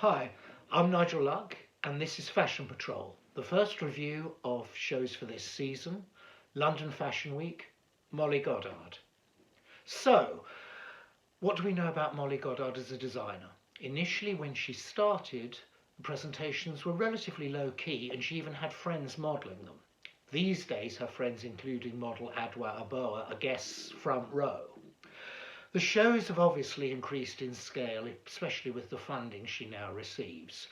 Hi, I'm Nigel Luck, and this is Fashion Patrol, the first review of shows for this season, London Fashion Week, Molly Goddard. So, what do we know about Molly Goddard as a designer? Initially, when she started, the presentations were relatively low-key, and she even had friends modelling them. These days, her friends, including model Adwa Aboa, are guests front row. The shows have obviously increased in scale, especially with the funding she now receives.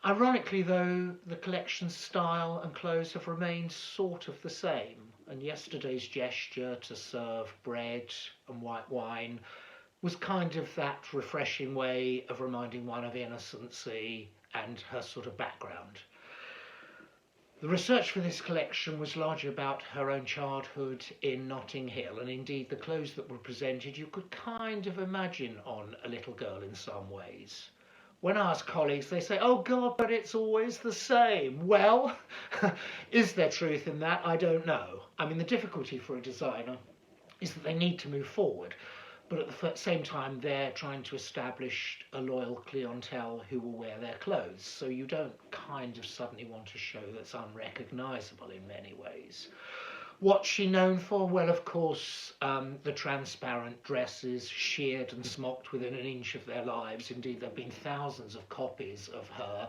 Ironically, though, the collection's style and clothes have remained sort of the same, and yesterday's gesture to serve bread and white wine was kind of that refreshing way of reminding one of innocency and her sort of background. The research for this collection was largely about her own childhood in Notting Hill, and indeed the clothes that were presented you could kind of imagine on a little girl in some ways. When I ask colleagues, they say, "Oh God, but it's always the same." Well, is there truth in that? I don't know. I mean, the difficulty for a designer is that they need to move forward, but at the same time they're trying to establish a loyal clientele who will wear their clothes, so you don't kind of suddenly want a show that's unrecognisable in many ways. What's she known for? Well, of course, the transparent dresses, sheared and smocked within an inch of their lives. Indeed, there have been thousands of copies of her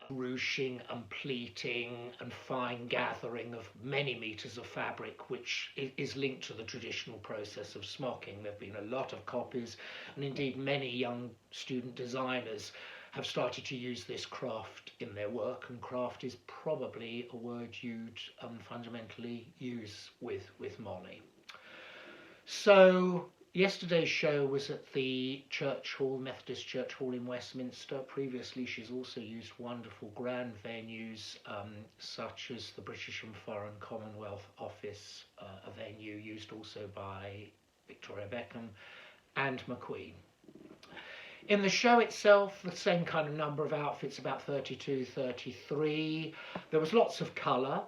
ruching and pleating and fine gathering of many meters of fabric, which is linked to the traditional process of smocking. There have been a lot of copies, and indeed many young student designers have started to use this craft in their work, and craft is probably a word you'd fundamentally use with Molly. So yesterday's show was at the Church Hall, Methodist Church Hall in Westminster. Previously, she's also used wonderful grand venues such as the British and Foreign Commonwealth Office, a venue used also by Victoria Beckham and McQueen. In the show itself, the same kind of number of outfits, about 32, 33. There was lots of colour.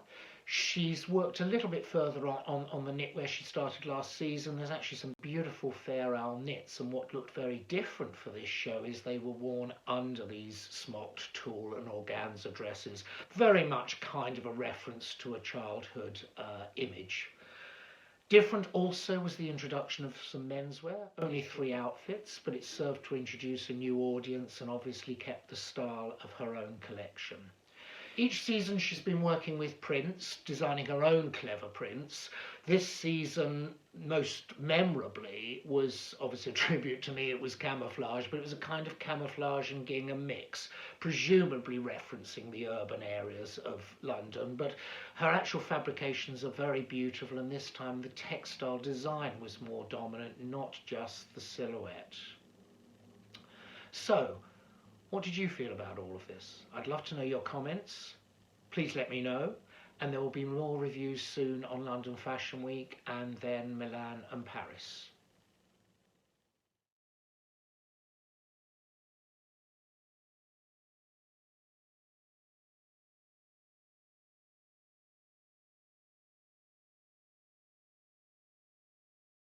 She's worked a little bit further on the knit where she started last season. There's actually some beautiful Fair Owl knits, and what looked very different for this show is they were worn under these smocked tulle and organza dresses. Very much kind of a reference to a childhood image. Different also was the introduction of some menswear, only 3 outfits, but it served to introduce a new audience and obviously kept the style of her own collection. Each season she's been working with prints, designing her own clever prints. This season, most memorably, was obviously a tribute to me. It was camouflage, but it was a kind of camouflage and gingham mix, presumably referencing the urban areas of London. But her actual fabrications are very beautiful, and this time the textile design was more dominant, not just the silhouette. So, what did you feel about all of this? I'd love to know your comments. Please let me know. And there will be more reviews soon on London Fashion Week and then Milan and Paris.